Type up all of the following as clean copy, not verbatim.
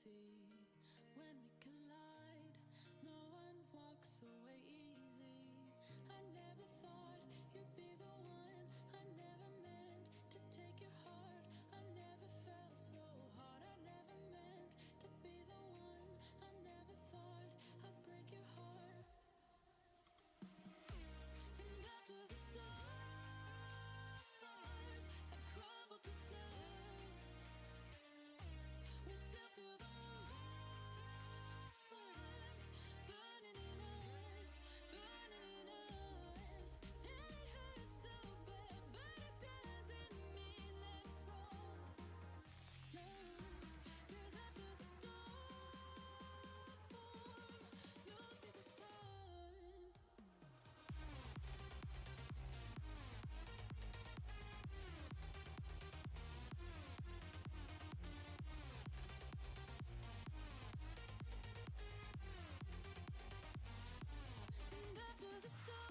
see when we collide. No one walks away easy. I never thought you'd be the one. I never meant to take your heart. I never felt so hard. I never meant to be the one. I never thought I'd break your heart. And after the stars have crumbled to dust, we still feel the warmth burning in us, burning in us. It hurts so bad, but it doesn't mean that it's wrong. No, 'cause after the storm, you'll see the sun. And after the storm,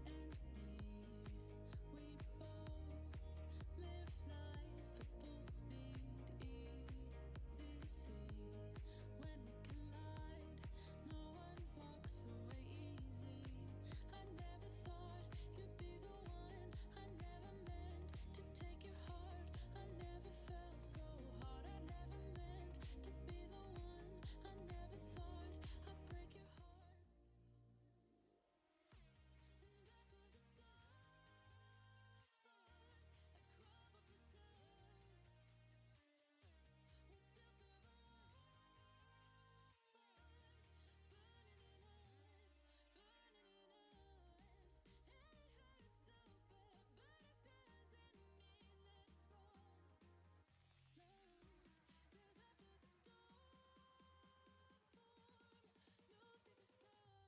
you and me, we both live life at full speed, easy to see when we collide. No one walks away easy. I never thought you'd be the one. I never meant to take your heart. I never felt so hard. I never meant to be the one. I never thought I'd break your heart. And after the stars have crumbled to dust, we still feel the warmth burning in us, burning in us. It hurts so bad, but it doesn't mean that it's wrong. No, 'cause after the storm, you'll see the sun.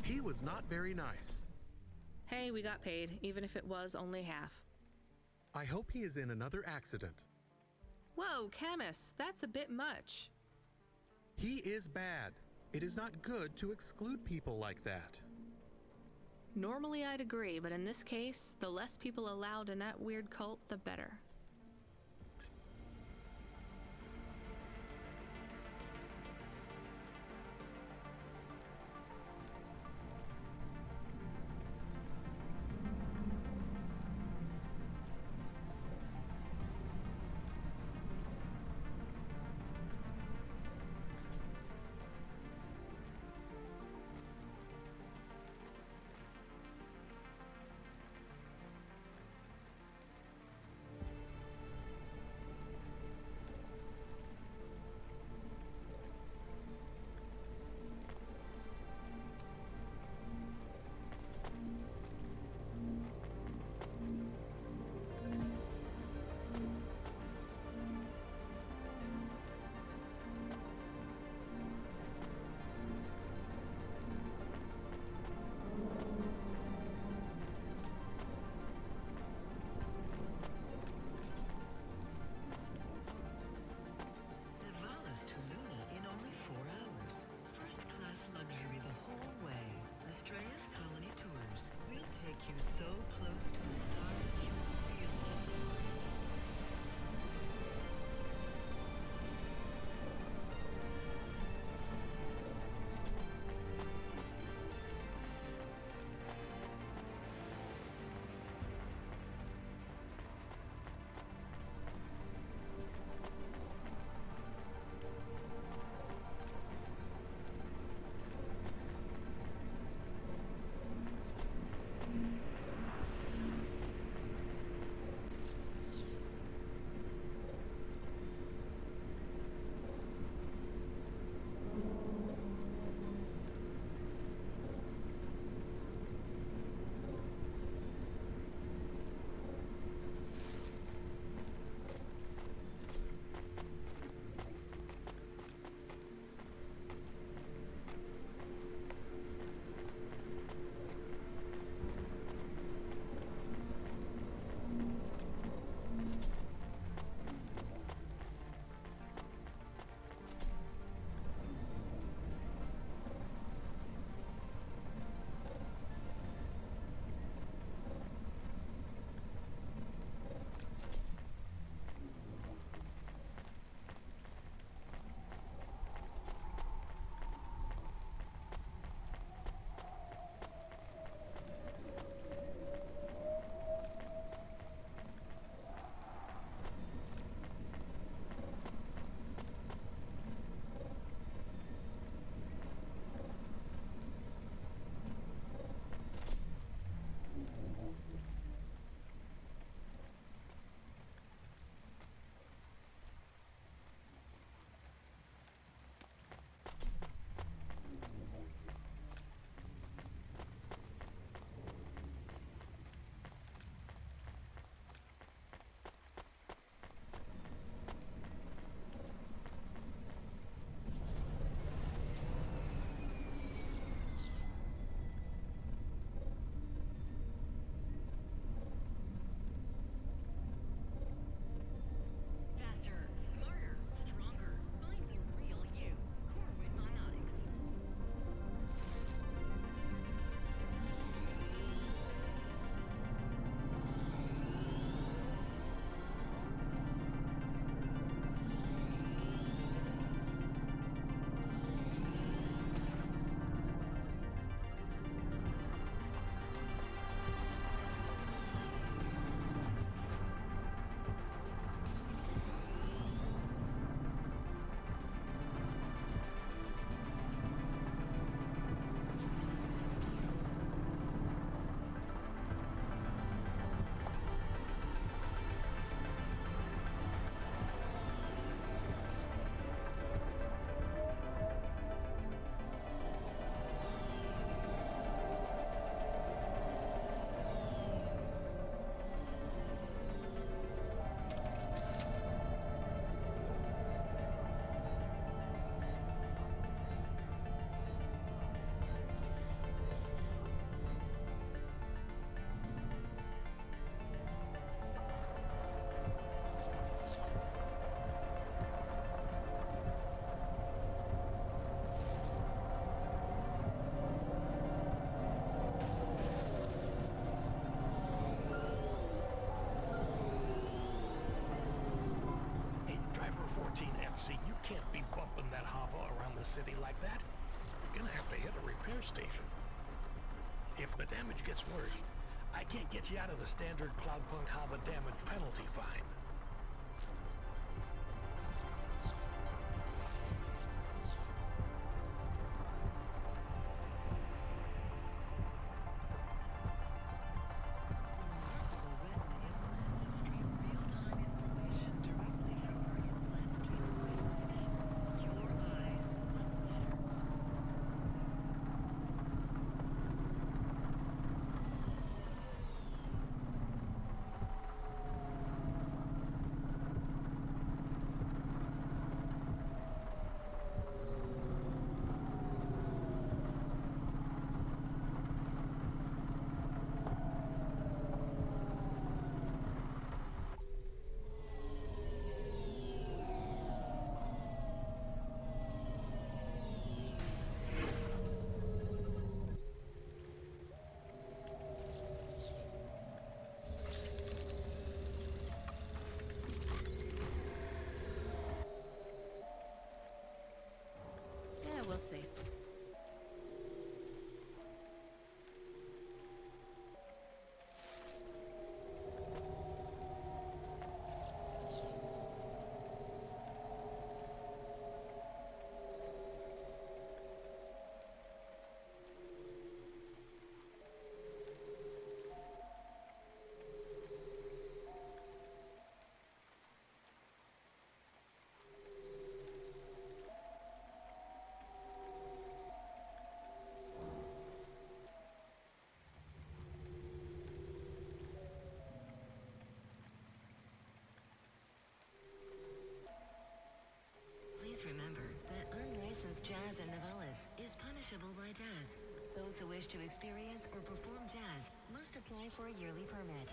He was not very nice. Hey, we got paid, even if it was only half. I hope he is in another accident. Whoa, Camus, that's a bit much. He is bad. It is not good to exclude people like that. Normally I'd agree, but in this case, the less people allowed in that weird cult, the better. A14FC, you can't be bumping that Hava around the city like that. You're gonna have to hit a repair station. If the damage gets worse, I can't get you out of the standard Cloudpunk Hava damage penalty fine. Yeah, we'll see. Please remember that unlicensed jazz in Novellis is punishable by death. Those who wish to experience or perform jazz must apply for a yearly permit.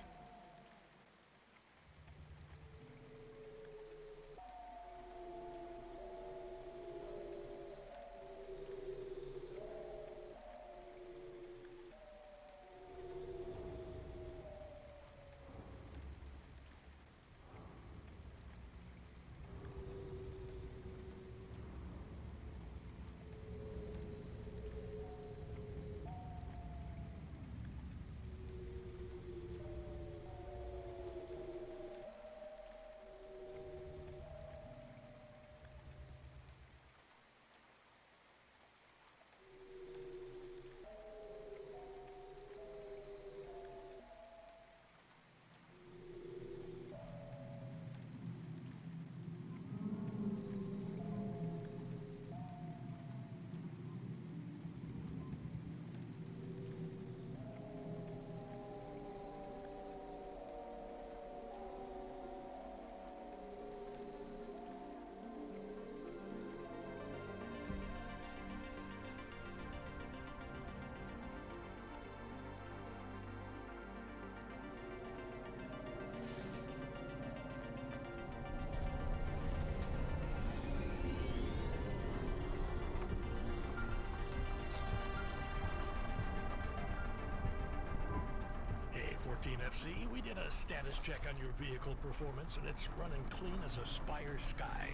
A14FC, we did a status check on your vehicle performance, and it's running clean as a Spire Sky.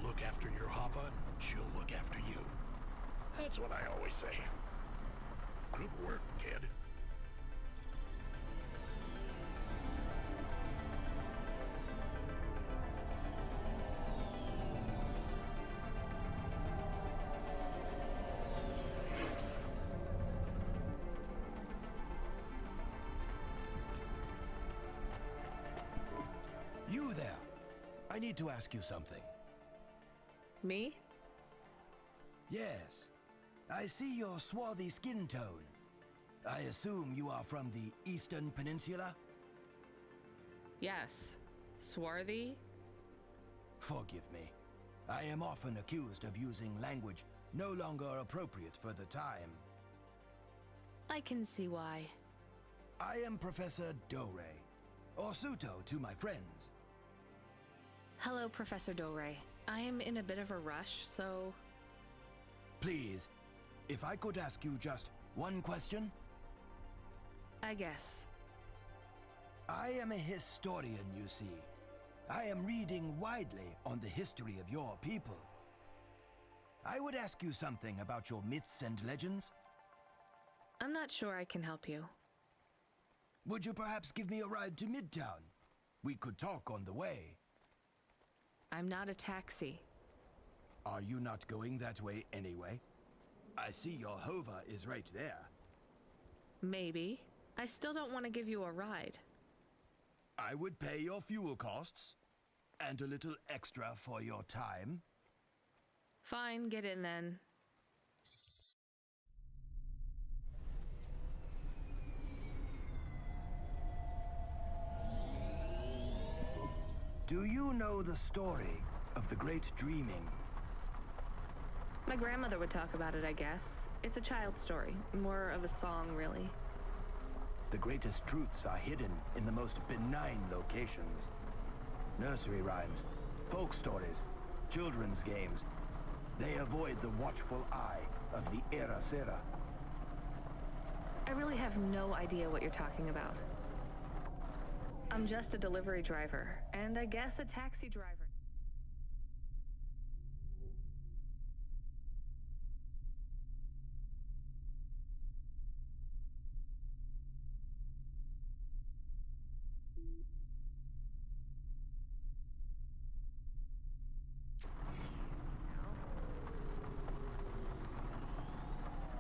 Look after your Hava, she'll look after you. That's what I always say. Good work, kid. You there! I need to ask you something. Me? Yes. I see your swarthy skin tone. I assume you are from the Eastern Peninsula? Yes. Swarthy? Forgive me. I am often accused of using language no longer appropriate for the time. I can see why. I am Professor Dore, or Suto to my friends. Hello, Professor Dore. I am in a bit of a rush, so... Please, if I could ask you just one question? I guess. I am a historian, you see. I am reading widely on the history of your people. I would ask you something about your myths and legends. I'm not sure I can help you. Would you perhaps give me a ride to Midtown? We could talk on the way. I'm not a taxi. Are you not going that way anyway? I see your hover is right there. Maybe. I still don't want to give you a ride. I would pay your fuel costs, and a little extra for your time. Fine, get in then. Do you know the story of the Great Dreaming? My grandmother would talk about it, I guess. It's a child's story, more of a song, really. The greatest truths are hidden in the most benign locations. Nursery rhymes, folk stories, children's games. They avoid the watchful eye of the Era Sera. I really have no idea what you're talking about. I'm just a delivery driver, and I guess a taxi driver.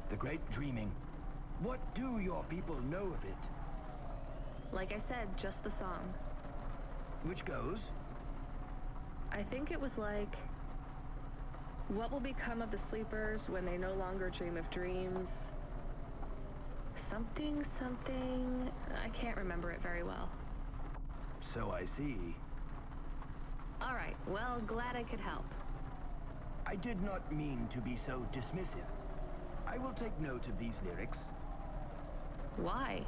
The Great Dreaming. What do your people know of it? Like I said, just the song. Which goes? I think it was like, what will become of the sleepers when they no longer dream of dreams? Something, I can't remember it very well. So I see. All right, well, glad I could help. I did not mean to be so dismissive. I will take note of these lyrics. Why?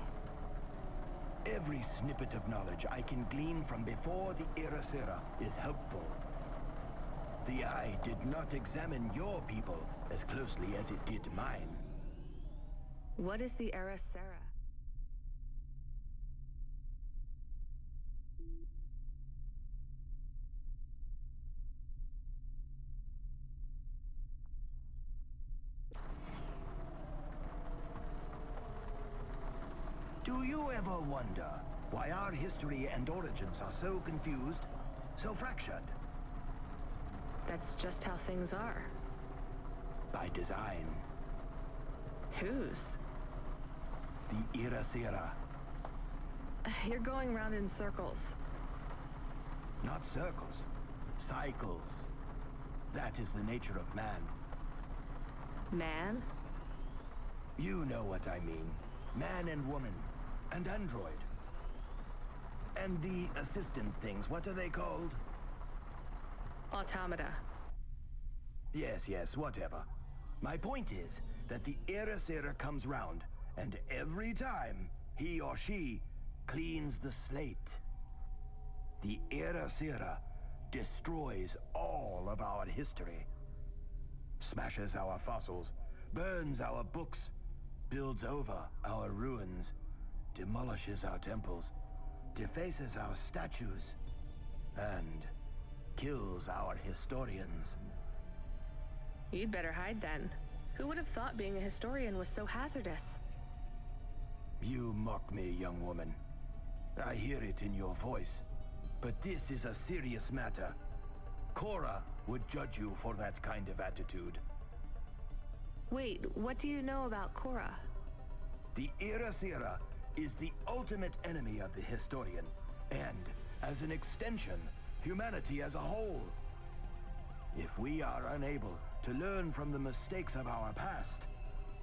Every snippet of knowledge I can glean from before the Era Sera is helpful. The eye did not examine your people as closely as it did mine. What is the Era Sera? Do you ever wonder why our history and origins are so confused, so fractured? That's just how things are. By design. Whose? The Era Sera. You're going round in circles. Not circles, cycles. That is the nature of man. Man? You know what I mean. Man and woman, and android. And the assistant things, what are they called? Automata. Yes, whatever. My point is that the Era Sera comes round, and every time, he or she cleans the slate. The Era Sera destroys all of our history. Smashes our fossils, burns our books, builds over our ruins, demolishes our temples, defaces our statues, and kills our historians. You'd better hide then. Who would have thought being a historian was so hazardous? You mock me, young woman. I hear it in your voice. But this is a serious matter. Cora would judge you for that kind of attitude. Wait, what do you know about Cora? The Era Sera is the ultimate enemy of the historian, and, as an extension, humanity as a whole. If we are unable to learn from the mistakes of our past,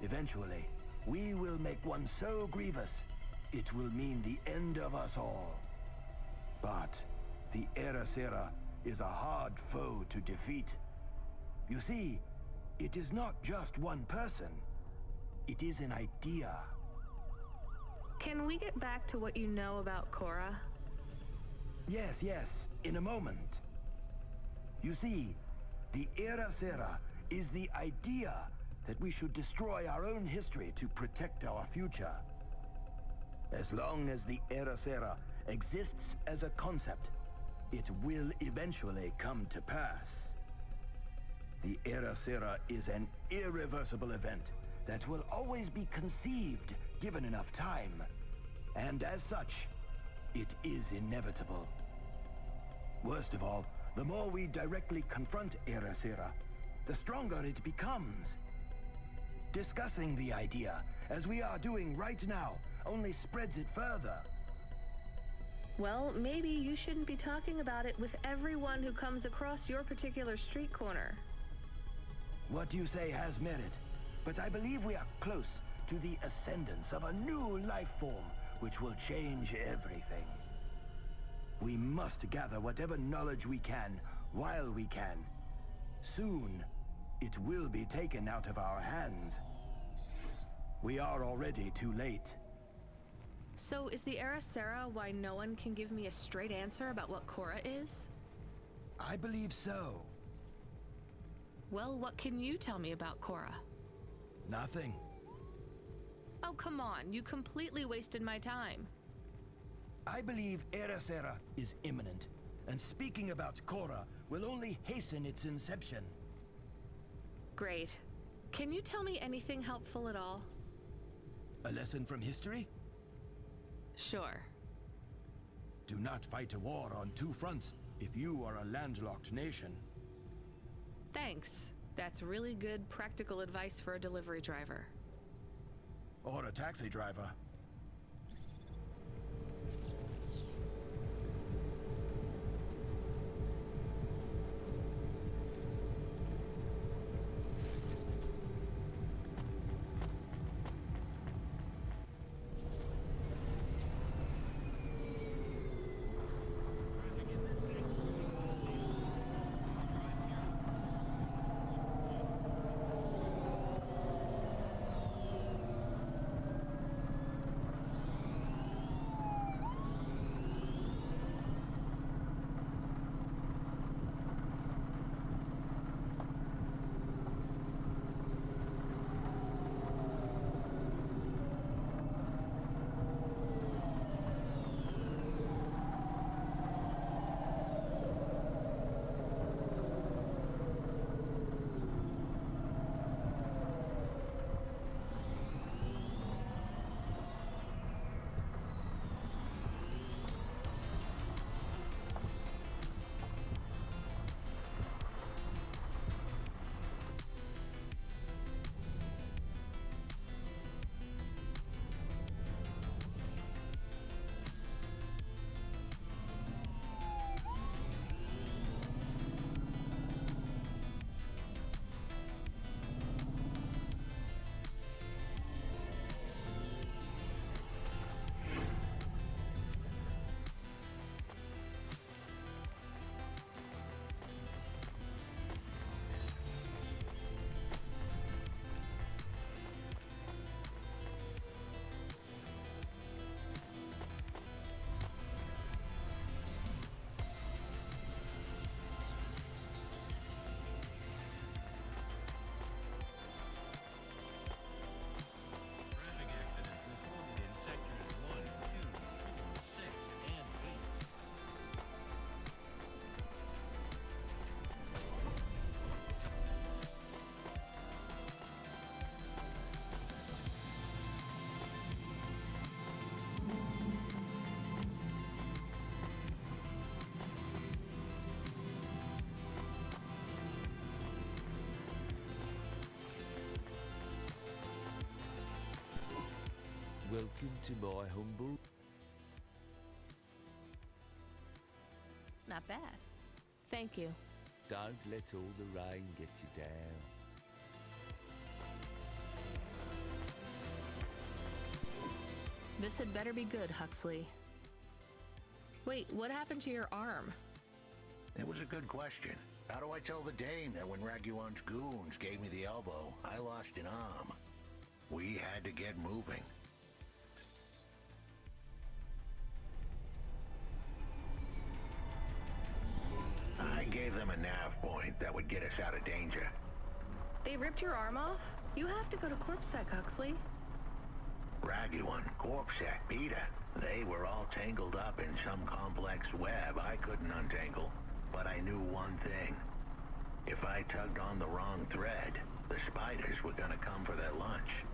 eventually, we will make one so grievous, it will mean the end of us all. But the Era Sera is a hard foe to defeat. You see, it is not just one person. It is an idea. Can we get back to what you know about Cora? Yes, in a moment. You see, the Era Sera is the idea that we should destroy our own history to protect our future. As long as the Era Sera exists as a concept, it will eventually come to pass. The Era Sera is an irreversible event that will always be conceived given enough time. And as such, it is inevitable. Worst of all, the more we directly confront Era Sera, the stronger it becomes. Discussing the idea, as we are doing right now, only spreads it further. Well, maybe you shouldn't be talking about it with everyone who comes across your particular street corner. What you say has merit, but I believe we are close to the ascendance of a new life form which will change everything. We must gather whatever knowledge we can while we can. Soon, it will be taken out of our hands. We are already too late. So is the Era Sera why no one can give me a straight answer about what Korra is? I believe so. Well, what can you tell me about Korra? Nothing. Oh, come on. You completely wasted my time. I believe Era Sera is imminent, and speaking about Korra will only hasten its inception. Great. Can you tell me anything helpful at all? A lesson from history? Sure. Do not fight a war on two fronts if you are a landlocked nation. Thanks. That's really good practical advice for a delivery driver. Or a taxi driver. Welcome to my humble... Not bad. Thank you. Don't let all the rain get you down. This had better be good, Huxley. Wait, what happened to your arm? It was a good question. How do I tell the Dame that when Raguan's goons gave me the elbow, I lost an arm? We had to get moving. I gave them a nav point that would get us out of danger. They ripped your arm off? You have to go to CorpSec, Huxley. Raguan, Corpsec, Peter. They were all tangled up in some complex web I couldn't untangle. But I knew one thing. If I tugged on the wrong thread, the spiders were gonna come for their lunch.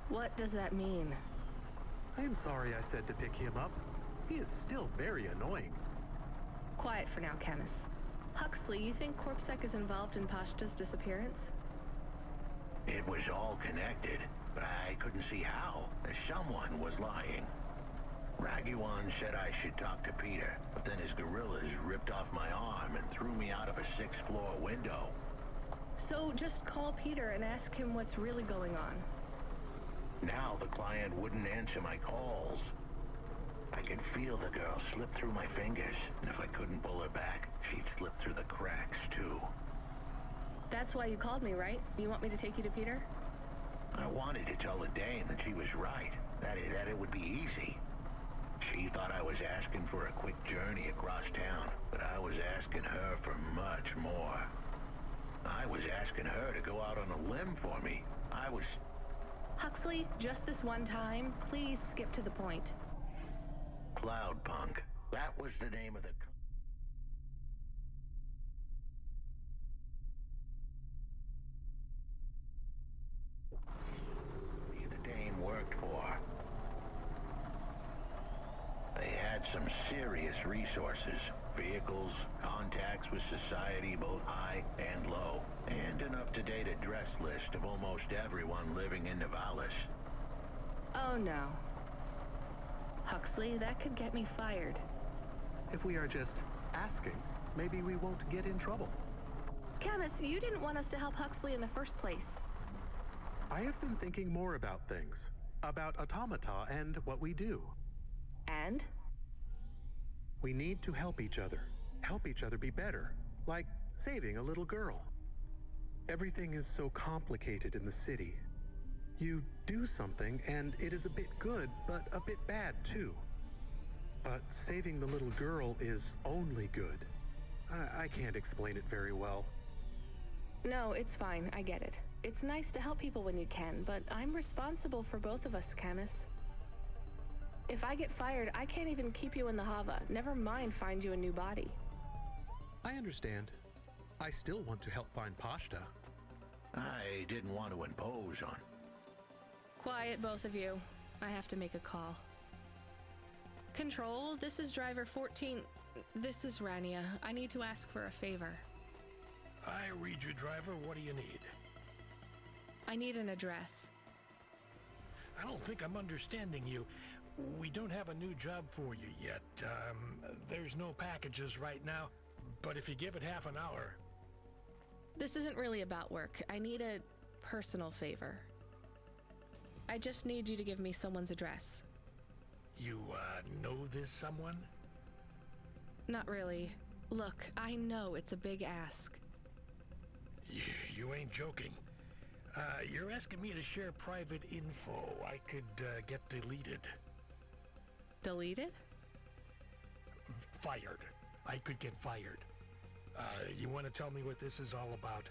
What does that mean? I am sorry I said to pick him up. He is still very annoying. Quiet for now, Camus. Huxley, you think Corpsec is involved in Pashta's disappearance? It was all connected, but I couldn't see how. Someone was lying. Raguan said I should talk to Peter, but then his gorillas ripped off my arm and threw me out of a 6th floor window. So just call Peter and ask him what's really going on. Now the client wouldn't answer my calls. I could feel the girl slip through my fingers, and if I couldn't pull her back, she'd slip through the cracks too. That's why you called me, right? You want me to take you to Peter? I wanted to tell the dame that she was right, that it would be easy. She thought I was asking for a quick journey across town, but I was asking her for much more. I was asking her to go out on a limb for me. Huxley, just this one time, please skip to the point. Cloudpunk. That was the name of the company the dame worked for. They had some serious resources. Vehicles, contacts with society both high and low, and an up-to-date address list of almost everyone living in Nivalis. Oh no. Huxley, that could get me fired. If we are just asking, maybe we won't get in trouble. Camus, you didn't want us to help Huxley in the first place. I have been thinking more about things. About automata and what we do. And? We need to help each other be better, like saving a little girl. Everything is so complicated in the city. You do something and it is a bit good, but a bit bad too. But saving the little girl is only good. I can't explain it very well. No, it's fine. I get it. It's nice to help people when you can, but I'm responsible for both of us, Camus. If I get fired, I can't even keep you in the Hava. Never mind find you a new body. I understand. I still want to help find Pashta. I didn't want to impose on. Quiet, both of you. I have to make a call. Control, this is driver 14. This is Rania. I need to ask for a favor. I read you, driver. What do you need? I need an address. I don't think I'm understanding you. We don't have a new job for you yet. There's no packages right now, but if you give it half an hour... This isn't really about work. I need a personal favor. I just need you to give me someone's address. You, know this someone? Not really. Look, I know it's a big ask. You ain't joking. You're asking me to share private info I could, get deleted. Deleted? Fired. I could get fired. You want to tell me what this is all about?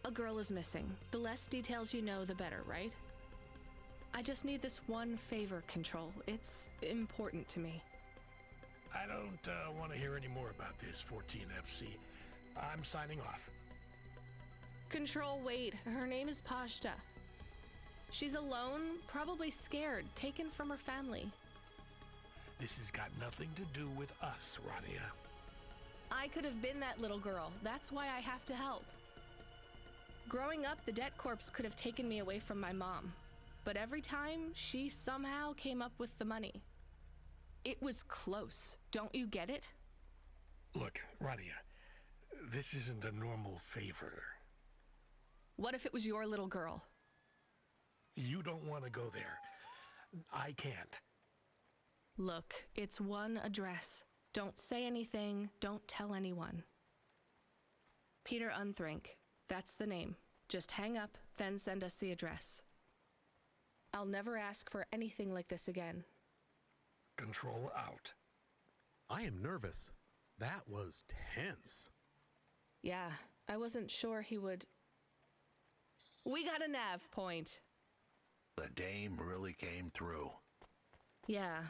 A girl is missing. The less details you know, the better, right? I just need this one favor, Control. It's important to me. I don't want to hear any more about this, 14FC. I'm signing off. Control, wait. Her name is Pashta. She's alone, probably scared, taken from her family. This has got nothing to do with us, Rania. I could have been that little girl. That's why I have to help. Growing up, the debt corps could have taken me away from my mom. But every time, she somehow came up with the money. It was close. Don't you get it? Look, Rania, this isn't a normal favor. What if it was your little girl? You don't want to go there. I can't. Look, it's one address. Don't say anything. Don't tell anyone. Peter Unthrink. That's the name. Just hang up, then send us the address. I'll never ask for anything like this again. Control out. I am nervous. That was tense. Yeah, I wasn't sure he would... We got a nav point. The dame really came through. Yeah.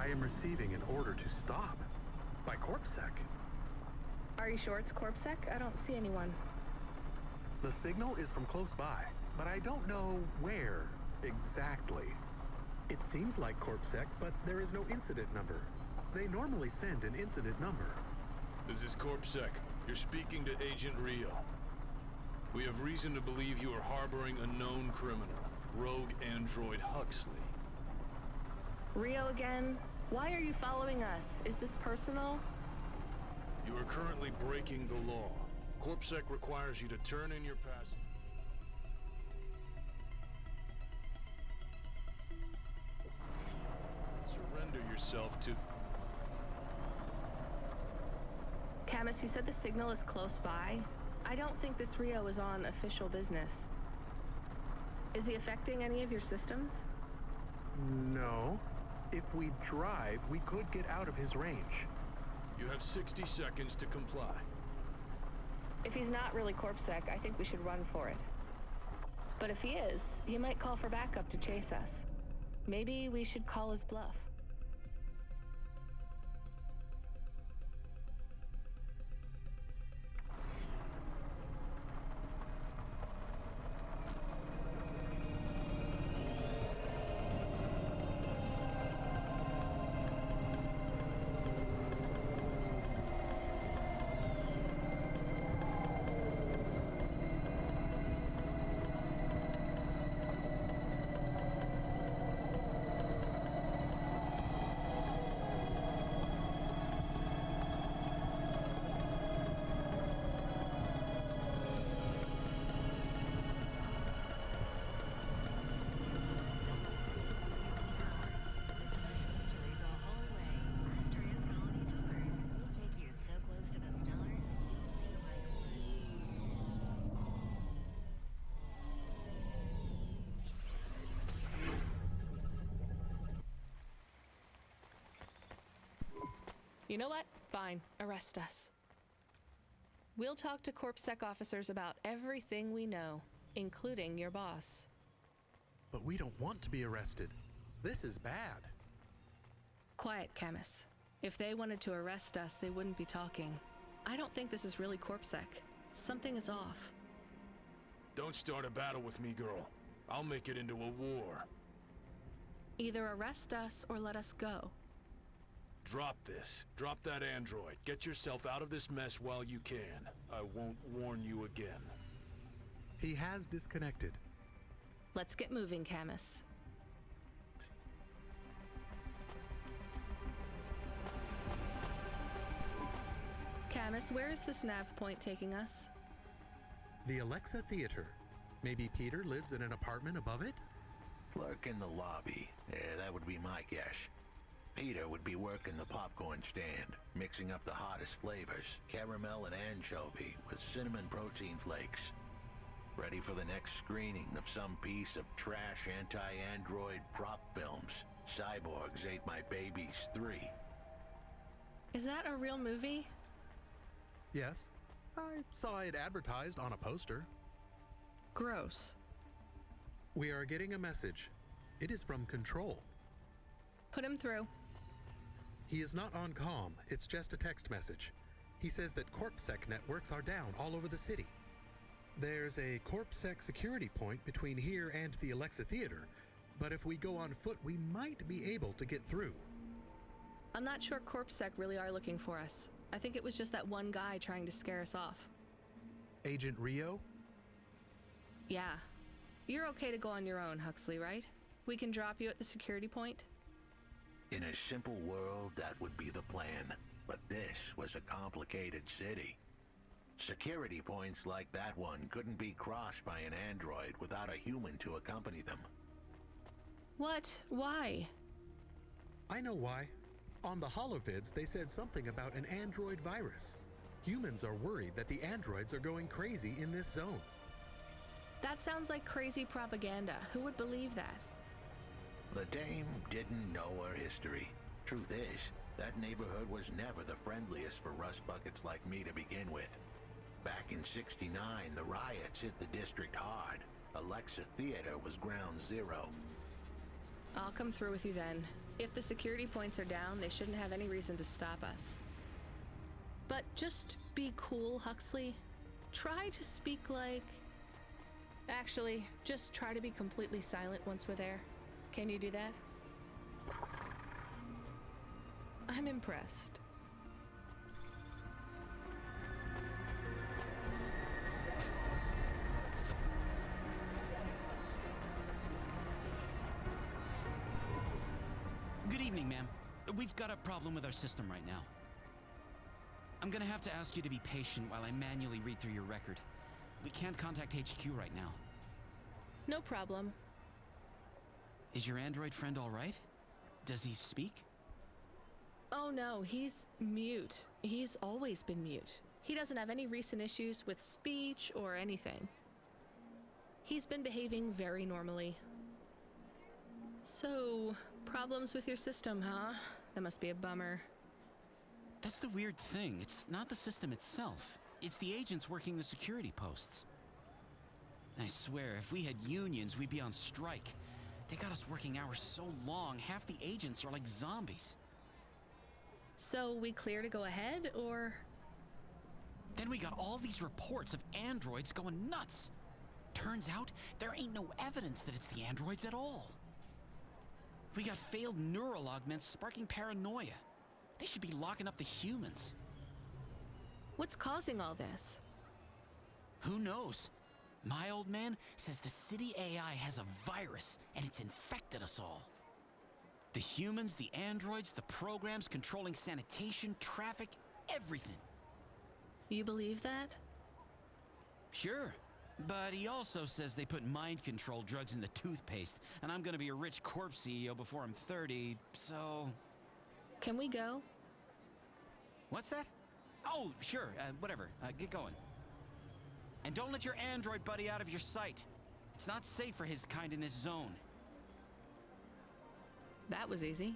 I am receiving an order to stop by CorpSec. Are you sure it's CorpSec? I don't see anyone. The signal is from close by, but I don't know where exactly. It seems like CorpSec, but there is no incident number. They normally send an incident number. This is CorpSec. You're speaking to Agent Rio. We have reason to believe you are harboring a known criminal, rogue android Huxley. Rio again? Why are you following us? Is this personal? You are currently breaking the law. CorpSec requires you to turn in your pass. Surrender yourself to... Camus, you said the signal is close by. I don't think this Rio is on official business. Is he affecting any of your systems? No. If we drive, we could get out of his range. You have 60 seconds to comply. If he's not really CorpSec, I think we should run for it. But if he is, he might call for backup to chase us. Maybe we should call his bluff. You know what? Fine. Arrest us. We'll talk to CorpSec officers about everything we know, including your boss. But we don't want to be arrested. This is bad. Quiet, Camus. If they wanted to arrest us, they wouldn't be talking. I don't think this is really CorpSec. Something is off. Don't start a battle with me, girl. I'll make it into a war. Either arrest us or let us go. Drop this. Drop that android. Get yourself out of this mess while you can. I won't warn you again. He has disconnected. Let's get moving, Camus. Camus, where is this nav point taking us? The Alexa Theater. Maybe Peter lives in an apartment above it? Clerk in the lobby. Yeah, that would be my guess. Peter would be working the popcorn stand, mixing up the hottest flavors, caramel and anchovy with cinnamon protein flakes. Ready for the next screening of some piece of trash anti-android prop films. Cyborgs Ate My Babies 3. Is that a real movie? Yes. I saw it advertised on a poster. Gross. We are getting a message. It is from Control. Put him through. He is not on comm. It's just a text message. He says that CorpSec networks are down all over the city. There's a CorpSec security point between here and the Alexa Theater, but if we go on foot, we might be able to get through. I'm not sure CorpSec really are looking for us. I think it was just that one guy trying to scare us off. Agent Rio? Yeah. You're okay to go on your own, Huxley, right? We can drop you at the security point? In a simple world, that would be the plan. But this was a complicated city. Security points like that one couldn't be crossed by an android without a human to accompany them. What? Why? I know why. On the holovids, they said something about an android virus. Humans are worried that the androids are going crazy in this zone. That sounds like crazy propaganda. Who would believe that? The dame didn't know her history. Truth is, that neighborhood was never the friendliest for rust buckets like me to begin with. Back in '69, the riots hit the district hard. Alexa Theater was ground zero. I'll come through with you then. If the security points are down, they shouldn't have any reason to stop us. But just be cool, Huxley. Try to speak like... Actually, just try to be completely silent once we're there. Can you do that? I'm impressed. Good evening, ma'am. We've got a problem with our system right now. I'm gonna have to ask you to be patient while I manually read through your record. We can't contact HQ right now. No problem. Is your android friend all right? Does he speak? Oh no, he's mute. He's always been mute. He doesn't have any recent issues with speech or anything. He's been behaving very normally. So, problems with your system, huh? That must be a bummer. That's the weird thing. It's not the system itself. It's the agents working the security posts. I swear, if we had unions, we'd be on strike. They got us working hours so long, half the agents are like zombies. So, we clear to go ahead, or...? Then we got all these reports of androids going nuts. Turns out, there ain't no evidence that it's the androids at all. We got failed neural augments sparking paranoia. They should be locking up the humans. What's causing all this? Who knows? My old man says the city AI has a virus, and it's infected us all. The humans, the androids, the programs controlling sanitation, traffic, everything. You believe that? Sure. But he also says they put mind control drugs in the toothpaste, and I'm gonna be a rich corp CEO before I'm 30, so... Can we go? What's that? Oh, sure, whatever. Get going. And don't let your android buddy out of your sight. It's not safe for his kind in this zone. That was easy.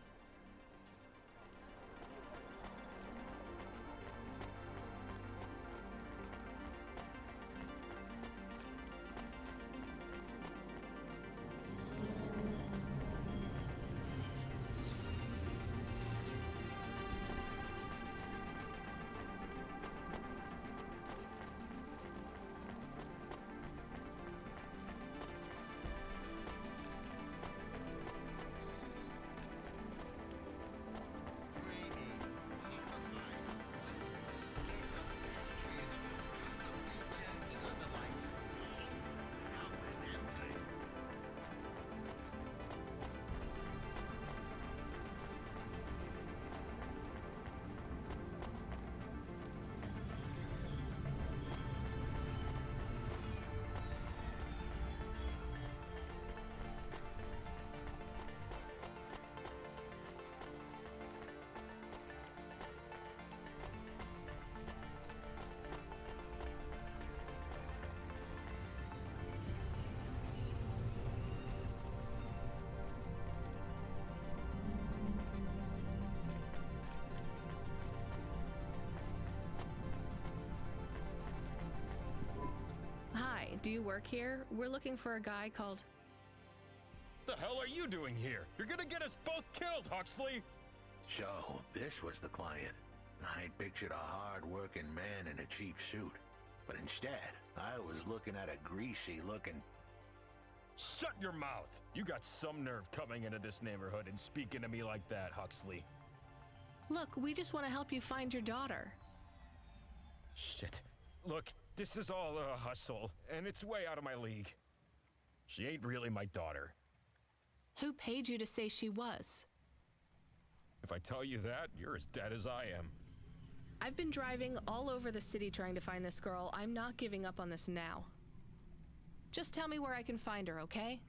Hi, do you work here? We're looking for a guy called... The hell are you doing here? You're gonna get us both killed, Huxley! So, this was the client. I'd pictured a hard-working man in a cheap suit. But instead, I was looking at a greasy-looking... Shut your mouth! You got some nerve coming into this neighborhood and speaking to me like that, Huxley. Look, we just want to help you find your daughter. Shit. Look, this is all a hustle, and it's way out of my league. She ain't really my daughter. Who paid you to say she was? If I tell you that, you're as dead as I am. I've been driving all over the city trying to find this girl. I'm not giving up on this now. Just tell me where I can find her, okay?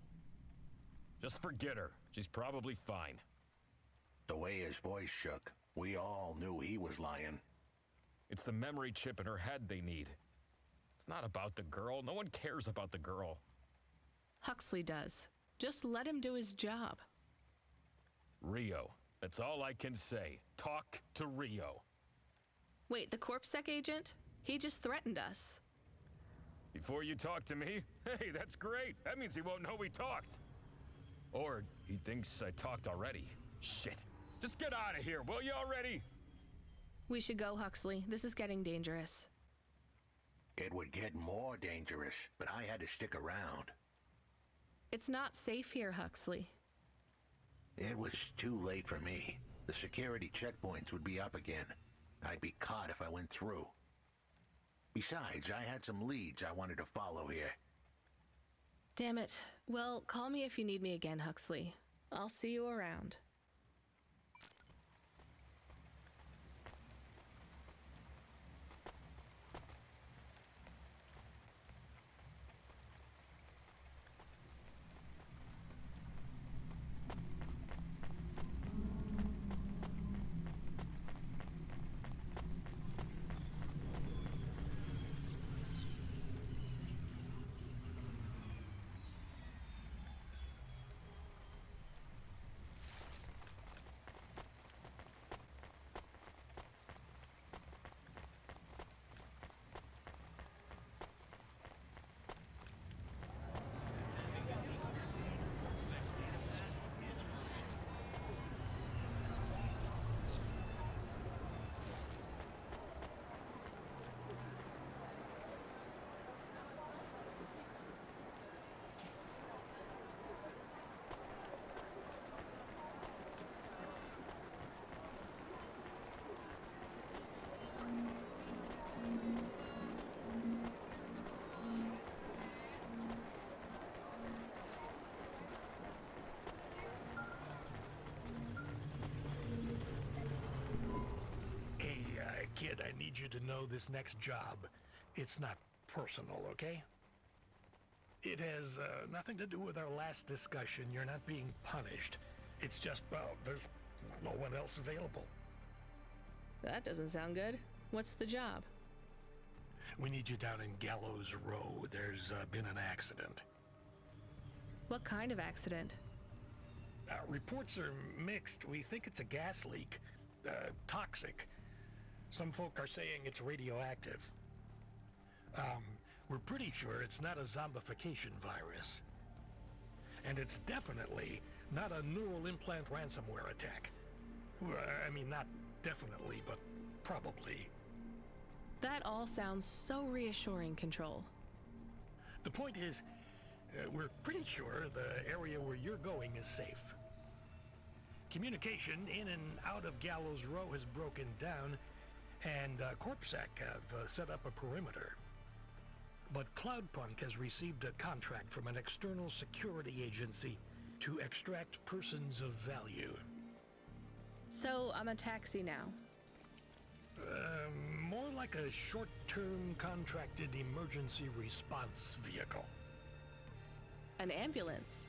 Just forget her. She's probably fine. The way his voice shook, we all knew he was lying. It's the memory chip in her head they need. It's not about the girl. No one cares about the girl. Huxley does. Just let him do his job. Rio. That's all I can say. Talk to Rio. Wait, the CorpSec agent? He just threatened us. Before you talk to me? Hey, that's great. That means he won't know we talked. Or he thinks I talked already. Shit. Just get out of here, will you already? We should go, Huxley. This is getting dangerous. It would get more dangerous, but I had to stick around. It's not safe here, Huxley. It was too late for me. The security checkpoints would be up again. I'd be caught if I went through. Besides, I had some leads I wanted to follow here. Damn it. Well, call me if you need me again, Huxley. I'll see you around. Kid, I need you to know this next job. It's not personal, okay? It has nothing to do with our last discussion. You're not being punished. It's just, well, there's no one else available. That doesn't sound good. What's the job? We need you down in Gallows Row. There's been an accident. What kind of accident? Reports are mixed. We think it's a gas leak. Toxic. Some folk are saying it's radioactive. We're pretty sure it's not a zombification virus. And it's definitely not a neural implant ransomware attack. I mean, not definitely, but probably. That all sounds so reassuring, Control. The point is, we're pretty sure the area where you're going is safe. Communication in and out of Gallows Row has broken down, and CorpSec have set up a perimeter. But Cloudpunk has received a contract from an external security agency to extract persons of value. So I'm a taxi now. More like a short-term contracted emergency response vehicle. An ambulance?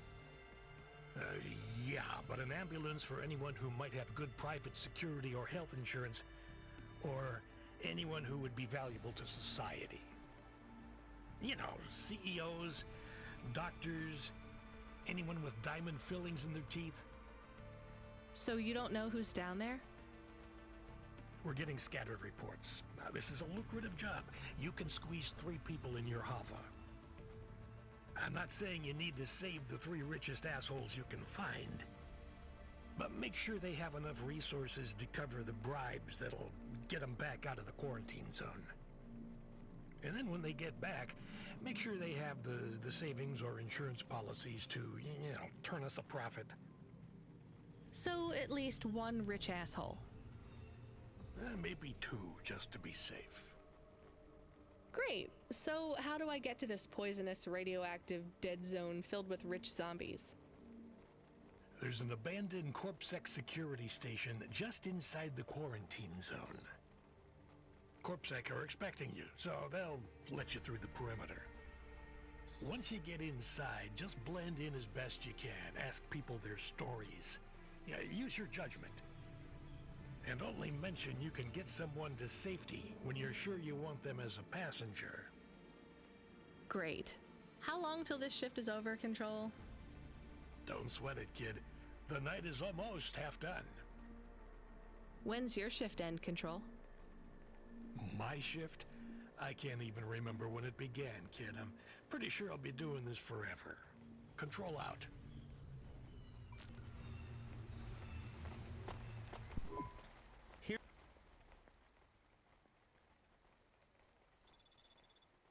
Yeah, but an ambulance for anyone who might have good private security or health insurance, or anyone who would be valuable to society. You know, CEOs, doctors, anyone with diamond fillings in their teeth. So you don't know who's down there? We're getting scattered reports. This is a lucrative job. You can squeeze 3 people in your hover. I'm not saying you need to save the 3 richest assholes you can find, but make sure they have enough resources to cover the bribes that'll get them back out of the quarantine zone. And then when they get back, make sure they have the savings or insurance policies to, you know, turn us a profit. So at least 1 rich asshole. Maybe 2, just to be safe. Great. So how do I get to this poisonous, radioactive, dead zone filled with rich zombies? There's an abandoned CorpSec security station just inside the quarantine zone. CorpSec are expecting you, so they'll let you through the perimeter. Once you get inside, just blend in as best you can. Ask people their stories. Yeah, use your judgment. And only mention you can get someone to safety when you're sure you want them as a passenger. Great. How long till this shift is over, Control? Don't sweat it, kid. The night is almost half done. When's your shift end, Control? My shift? I can't even remember when it began, kid. I'm pretty sure I'll be doing this forever. Control out.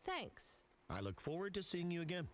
Thanks. I look forward to seeing you again.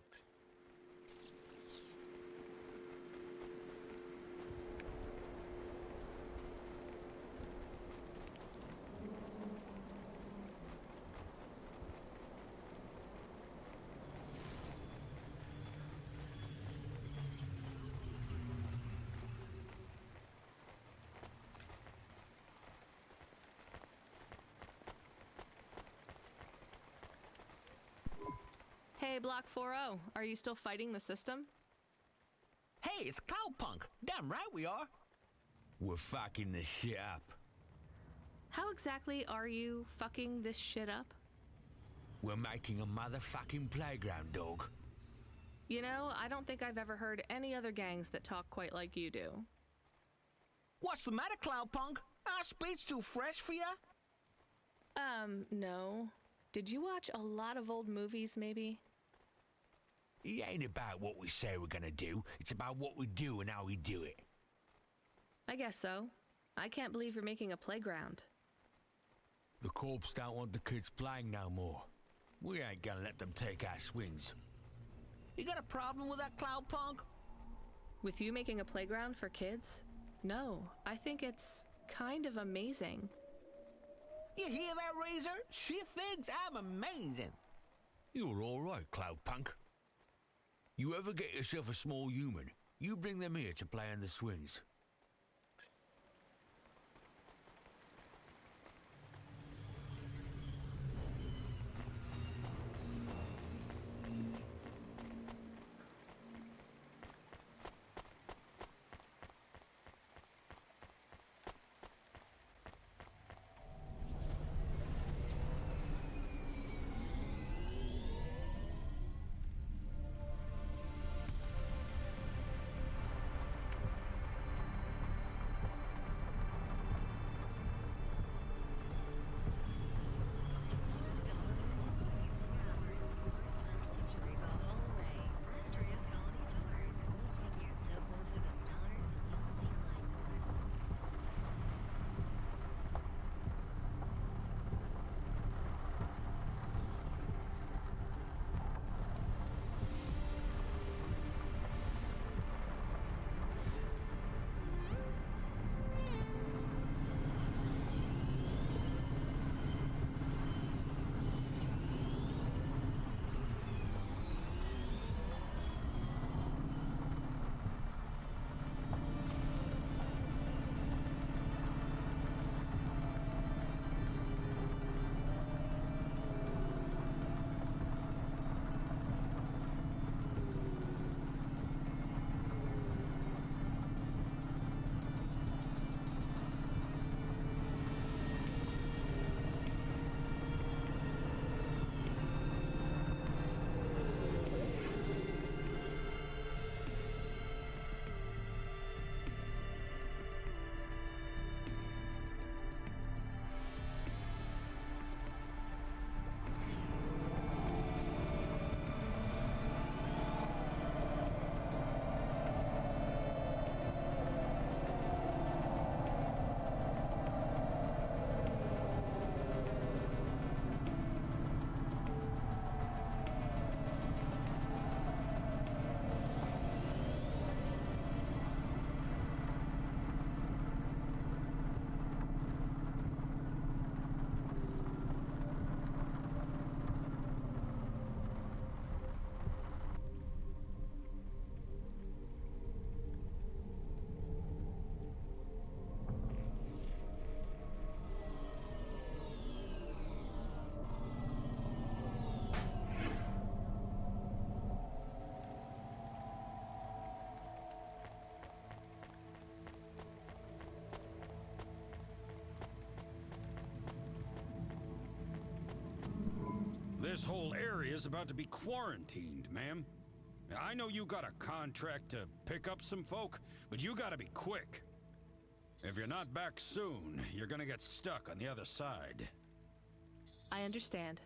Hey, Block 4-0, are you still fighting the system? Hey, it's Cloudpunk. Damn right we are. We're fucking this shit up. How exactly are you fucking this shit up? We're making a motherfucking playground, dog. You know, I don't think I've ever heard any other gangs that talk quite like you do. What's the matter, Cloudpunk? Our speech too fresh for ya? No. Did you watch a lot of old movies, maybe? It ain't about what we say we're gonna do. It's about what we do and how we do it. I guess so. I can't believe you're making a playground. The corps don't want the kids playing no more. We ain't gonna let them take our swings. You got a problem with that, Cloudpunk? With you making a playground for kids? No, I think it's kind of amazing. You hear that, Razor? She thinks I'm amazing. You're all right, Cloudpunk. You ever get yourself a small human, you bring them here to play on the swings. This whole area is about to be quarantined, ma'am. I know you got a contract to pick up some folk, but you gotta be quick. If you're not back soon, you're gonna get stuck on the other side. I understand.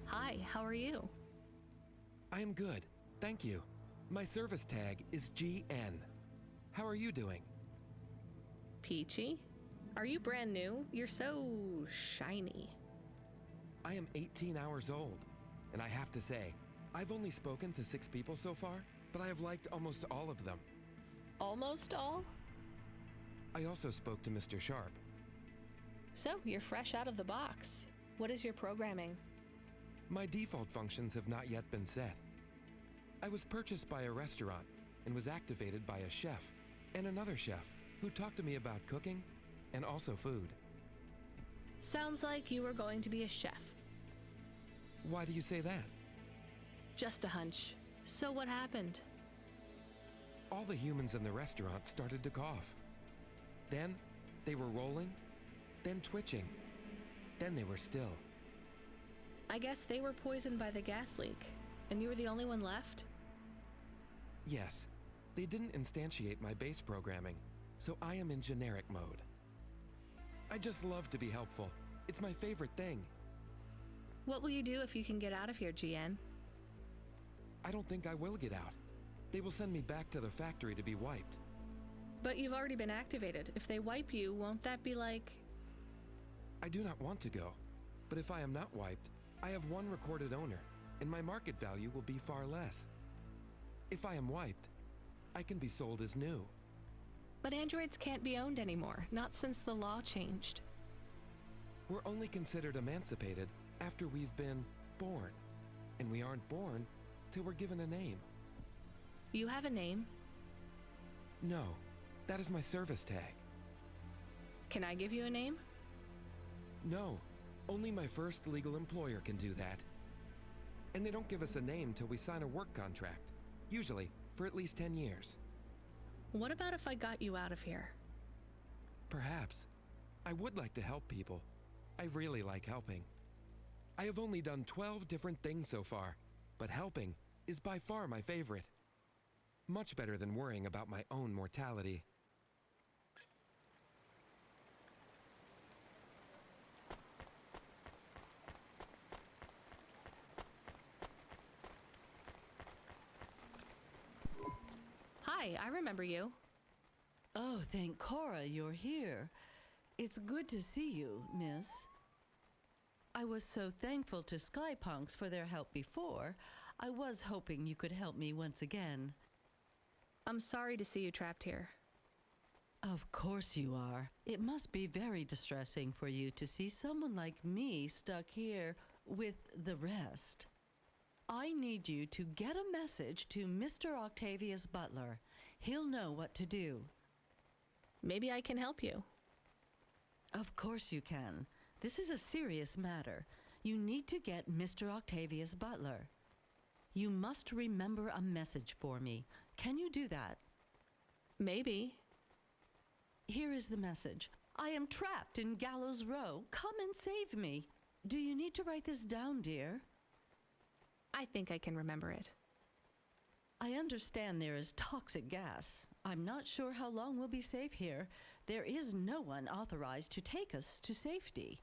Hi, how are you? I am good, thank you. My service tag is GN. How are you doing? Peachy? Are you brand new? You're so shiny. I am 18 hours old, and I have to say, I've only spoken to 6 people so far, but I have liked almost all of them. Almost all? I also spoke to Mr. Sharp. So, you're fresh out of the box. What is your programming? My default functions have not yet been set. I was purchased by a restaurant and was activated by a chef and another chef who talked to me about cooking and also food. Sounds like you were going to be a chef. Why do you say that? Just a hunch. So what happened? All the humans in the restaurant started to cough. Then they were rolling, then twitching, then they were still. I guess they were poisoned by the gas leak, and you were the only one left? Yes, they didn't instantiate my base programming, so I am in generic mode. I just love to be helpful. It's my favorite thing. What will you do if you can get out of here, GN? I don't think I will get out. They will send me back to the factory to be wiped. But you've already been activated. If they wipe you, won't that be like... I do not want to go, but if I am not wiped, I have one recorded owner, and my market value will be far less. If I am wiped, I can be sold as new. But androids can't be owned anymore, not since the law changed. We're only considered emancipated after we've been born, and we aren't born till we're given a name. You have a name? No, that is my service tag. Can I give you a name? No, only my first legal employer can do that. And they don't give us a name till we sign a work contract, usually for at least 10 years. What about if I got you out of here? Perhaps. I would like to help people. I really like helping. I have only done 12 different things so far, but helping is by far my favorite. Much better than worrying about my own mortality. Hi, I remember you. Oh, thank Cora you're here. It's good to see you, miss. I was so thankful to Skypunks for their help before. I was hoping you could help me once again. I'm sorry to see you trapped here. Of course you are. It must be very distressing for you to see someone like me stuck here with the rest. I need you to get a message to Mr. Octavius Butler. He'll know what to do. Maybe I can help you. Of course you can. This is a serious matter. You need to get Mr. Octavius Butler. You must remember a message for me. Can you do that? Maybe. Here is the message. I am trapped in Gallows Row. Come and save me. Do you need to write this down, dear? I think I can remember it. I understand there is toxic gas. I'm not sure how long we'll be safe here. There is no one authorized to take us to safety.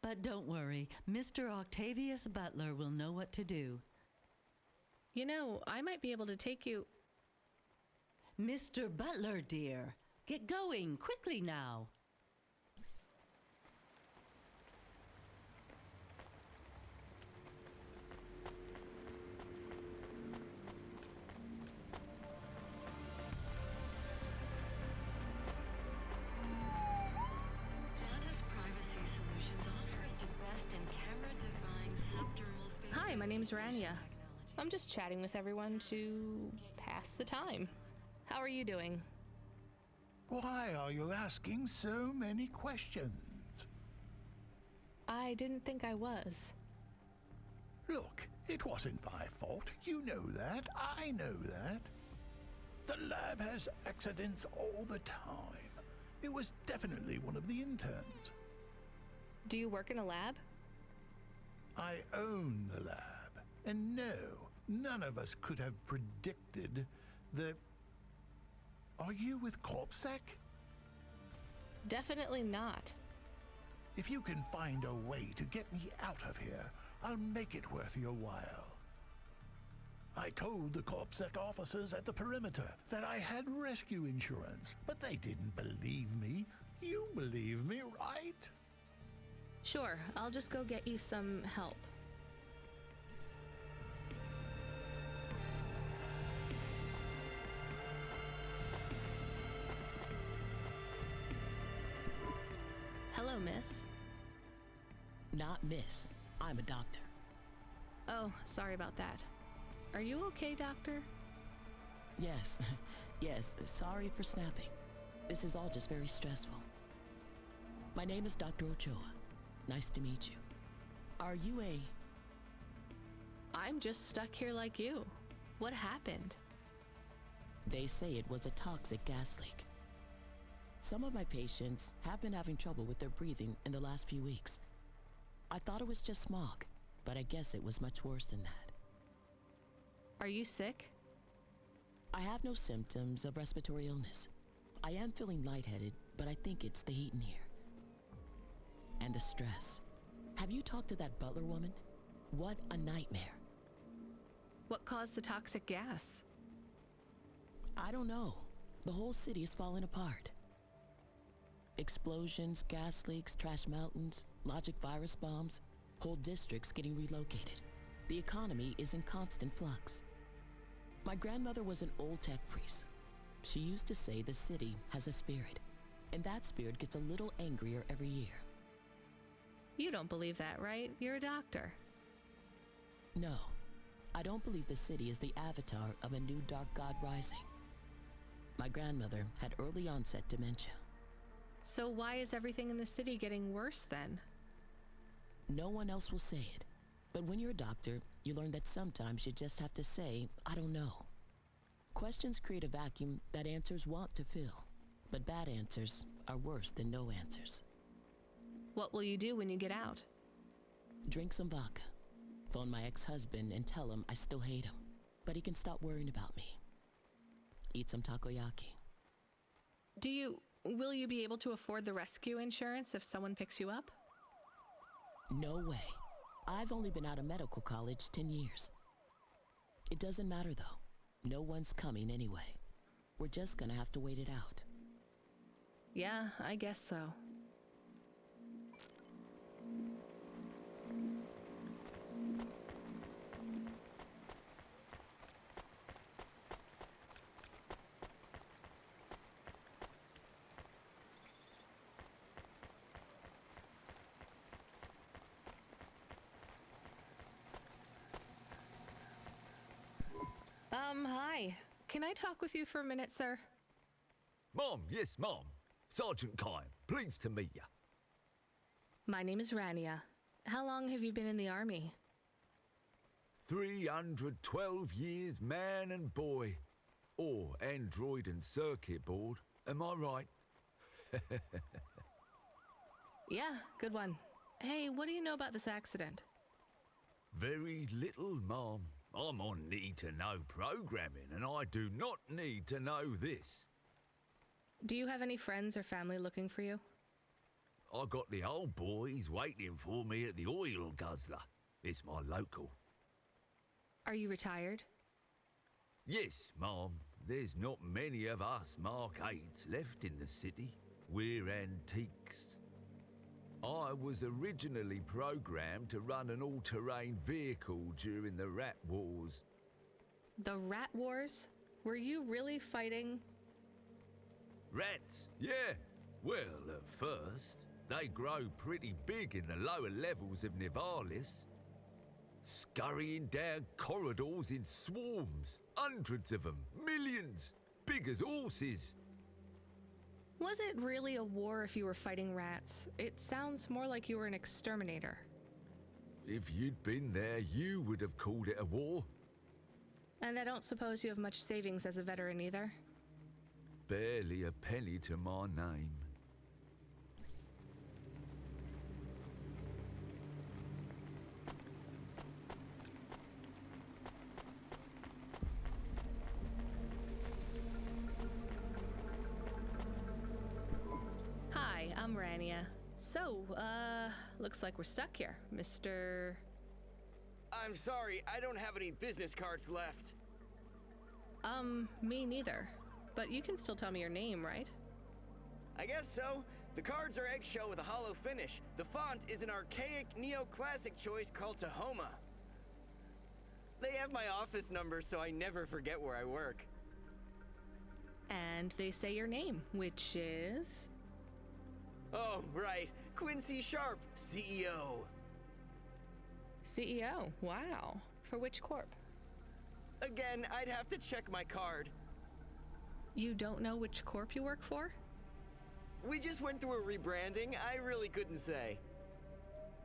But don't worry, Mr. Octavius Butler will know what to do. You know, I might be able to take you... Mr. Butler, dear, get going quickly now. Hi, my name's Rania. I'm just chatting with everyone to pass the time. How are you doing? Why are you asking so many questions? I didn't think I was. Look, it wasn't my fault. You know that. I know that. The lab has accidents all the time. It was definitely one of the interns. Do you work in a lab? I own the lab. And no, none of us could have predicted the... Are you with Corpsec? Definitely not. If you can find a way to get me out of here, I'll make it worth your while. I told the Corpsec officers at the perimeter that I had rescue insurance, but they didn't believe me. You believe me, right? Sure, I'll just go get you some help. Hello, miss. Not miss. I'm a doctor. Oh, sorry about that. Are you okay, doctor? Yes. Yes, sorry for snapping. This is all just very stressful. My name is Dr. Ochoa. Nice to meet you. Are you a... I'm just stuck here like you. What happened? They say it was a toxic gas leak. Some of my patients have been having trouble with their breathing in the last few weeks. I thought it was just smog, but I guess it was much worse than that. Are you sick? I have no symptoms of respiratory illness. I am feeling lightheaded, but I think it's the heat in here. And the stress. Have you talked to that butler woman? What a nightmare. What caused the toxic gas? I don't know. The whole city is falling apart. Explosions, gas leaks, trash mountains, logic virus bombs, whole districts getting relocated. The economy is in constant flux. My grandmother was an old tech priest. She used to say the city has a spirit, and that spirit gets a little angrier every year. You don't believe that, right? You're a doctor. No, I don't believe the city is the avatar of a new dark god rising. My grandmother had early onset dementia. So why is everything in the city getting worse then? No one else will say it. But when you're a doctor, you learn that sometimes you just have to say, I don't know. Questions create a vacuum that answers want to fill. But bad answers are worse than no answers. What will you do when you get out? Drink some vodka. Phone my ex-husband and tell him I still hate him, but he can stop worrying about me. Eat some takoyaki. Will you be able to afford the rescue insurance if someone picks you up? No way. I've only been out of medical college 10 years. It doesn't matter though. No one's coming anyway. We're just gonna have to wait it out. Yeah, I guess so. Hi. Can I talk with you for a minute, sir? Mom, yes, Mom. Sergeant Kime, pleased to meet you. My name is Rania. How long have you been in the army? 312 years, man and boy. Or android and circuit board. Am I right? Yeah, good one. Hey, what do you know about this accident? Very little, Mom. I'm on need-to-know programming, and I do not need to know this. Do you have any friends or family looking for you? I got the old boys waiting for me at the oil guzzler. It's my local. Are you retired? Yes, Mom. There's not many of us Mark 8s left in the city. We're antiques. I was originally programmed to run an all-terrain vehicle during the Rat Wars. The Rat Wars? Were you really fighting? Rats? Yeah. Well, at first, they grow pretty big in the lower levels of Nivalis. Scurrying down corridors in swarms. Hundreds of them. Millions. Big as horses. Was it really a war if you were fighting rats? It sounds more like you were an exterminator. If you'd been there, you would have called it a war. And I don't suppose you have much savings as a veteran either? Barely a penny to my name. Hi, I'm Rania. So, looks like we're stuck here, Mr. I'm sorry, I don't have any business cards left. Me neither. But you can still tell me your name, right? I guess so. The cards are eggshell with a hollow finish. The font is an archaic neoclassic choice called Tahoma. They have my office number, so I never forget where I work. And they say your name, which is? Oh, right. Quincy Sharp, CEO. CEO? Wow. For which corp? Again, I'd have to check my card. You don't know which corp you work for? We just went through a rebranding. I really couldn't say.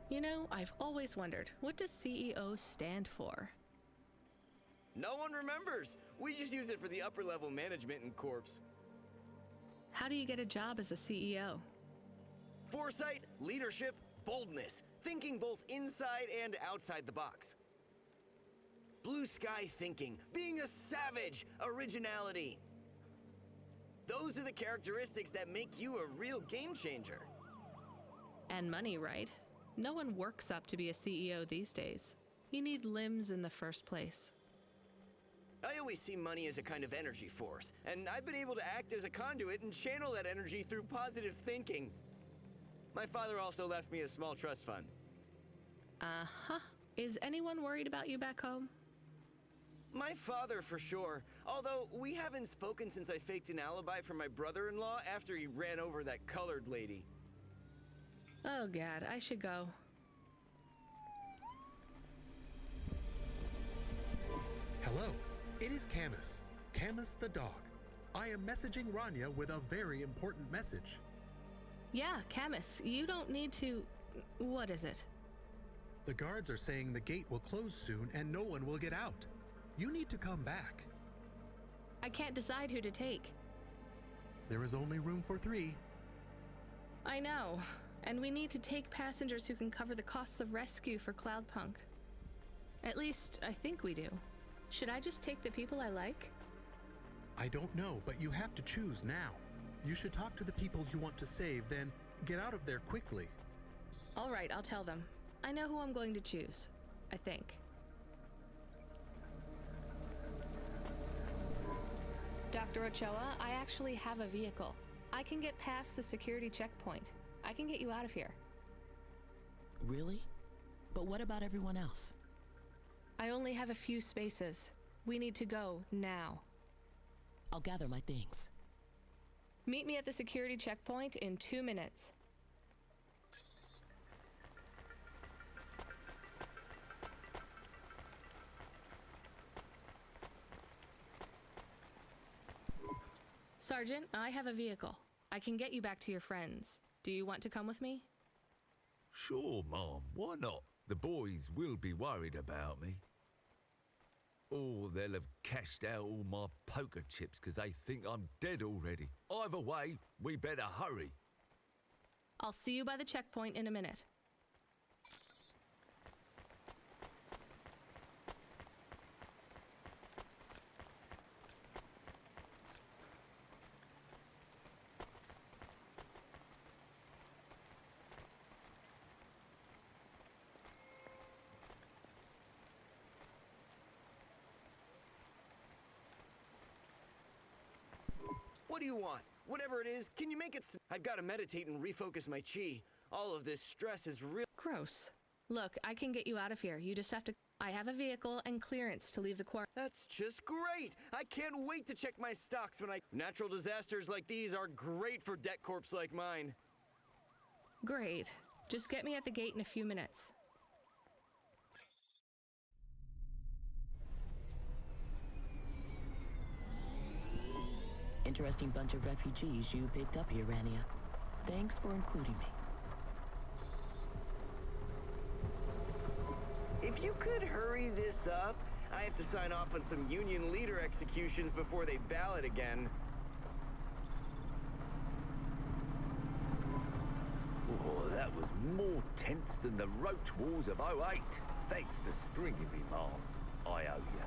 You know, I've always wondered, what does CEO stand for? No one remembers. We just use it for the upper level management in corps. How do you get a job as a CEO? Foresight, leadership, boldness. Thinking both inside and outside the box. Blue sky thinking, being a savage, originality. Those are the characteristics that make you a real game changer. And money, right? No one works up to be a CEO these days. You need limbs in the first place. I always see money as a kind of energy force, and I've been able to act as a conduit and channel that energy through positive thinking. My father also left me a small trust fund. Uh-huh. Is anyone worried about you back home? My father, for sure. Although, we haven't spoken since I faked an alibi for my brother-in-law after he ran over that colored lady. Oh God, I should go. Hello, it is Camus. Camus the dog. I am messaging Rania with a very important message. Yeah, Camus, you don't need to... What is it? The guards are saying the gate will close soon and no one will get out. You need to come back. I can't decide who to take. There is only room for 3. I know, and we need to take passengers who can cover the costs of rescue for Cloudpunk. At least, I think we do. Should I just take the people I like? I don't know, but you have to choose now. You should talk to the people you want to save, then get out of there quickly. All right, I'll tell them. I know who I'm going to choose. I think. Dr. Ochoa, I actually have a vehicle. I can get past the security checkpoint. I can get you out of here. Really? But what about everyone else? I only have a few spaces. We need to go now. I'll gather my things. Meet me at the security checkpoint in 2 minutes. Sergeant, I have a vehicle. I can get you back to your friends. Do you want to come with me? Sure, Mom. Why not? The boys will be worried about me. Or they'll have cashed out all my poker chips because they think I'm dead already. Either way, we better hurry. I'll see you by the checkpoint in a minute. What do you want? Whatever it is, can you make it I've got to meditate and refocus my chi. All of this stress is real. Gross. Look, I can get you out of here. You just have to... I have a vehicle and clearance to leave the quarry. That's just great! I can't wait to check my stocks when Natural disasters like these are great for debt corps like mine. Great. Just get me at the gate in a few minutes. Interesting bunch of refugees you picked up here, Rania. Thanks for including me. If you could hurry this up, I have to sign off on some union leader executions before they ballot again. Oh, that was more tense than the Roach Wars of '08. Thanks for springing me, Mom. I owe you.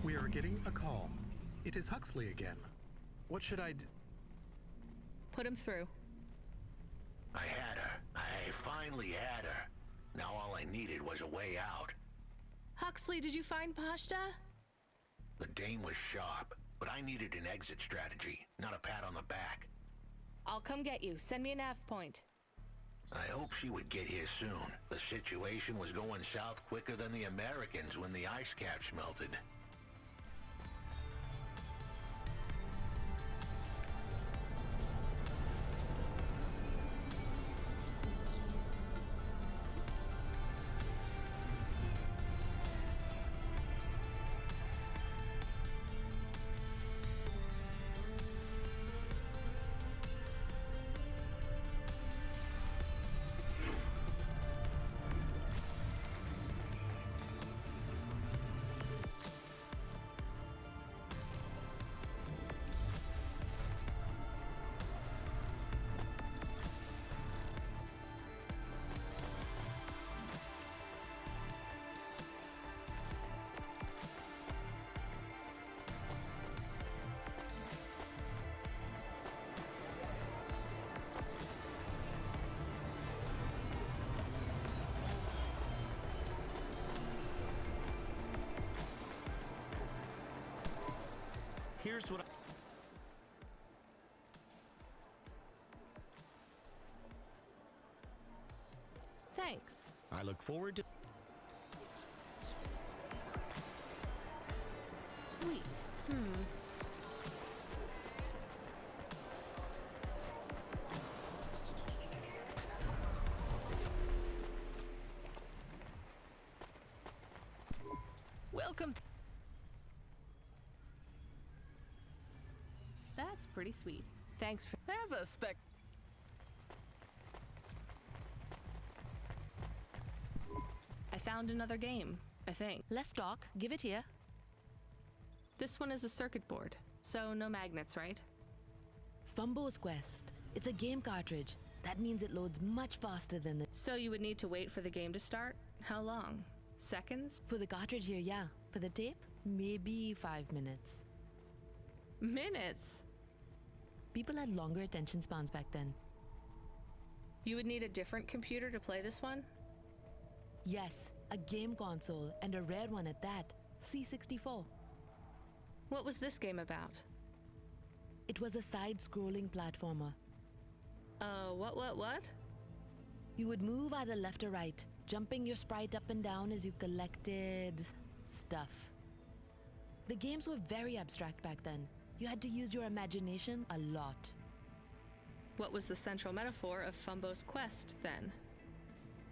We are getting a call. It is Huxley again. What should I Put him through. I had her. I finally had her. Now all I needed was a way out. Huxley, did you find Pashta? The dame was sharp, but I needed an exit strategy, not a pat on the back. I'll come get you. Send me a nav point. I hope she would get here soon. The situation was going south quicker than the Americans when the ice caps melted. Here's what Thanks. I look forward to. Sweet. Welcome to... That's pretty sweet. Thanks for... Have a spec... I found another game, I think. Let's talk. Give it here. This one is a circuit board, so no magnets, right? Fumbo's Quest. It's a game cartridge. That means it loads much faster than the... So you would need to wait for the game to start? How long? Seconds? For the cartridge here, yeah. For the tape, maybe 5 minutes. Minutes? People had longer attention spans back then. You would need a different computer to play this one? Yes, a game console, and a rare one at that. C64. What was this game about? It was a side-scrolling platformer. What? You would move either left or right, jumping your sprite up and down as you collected... stuff. The games were very abstract back then. You had to use your imagination a lot. What was the central metaphor of Fumbo's Quest, then?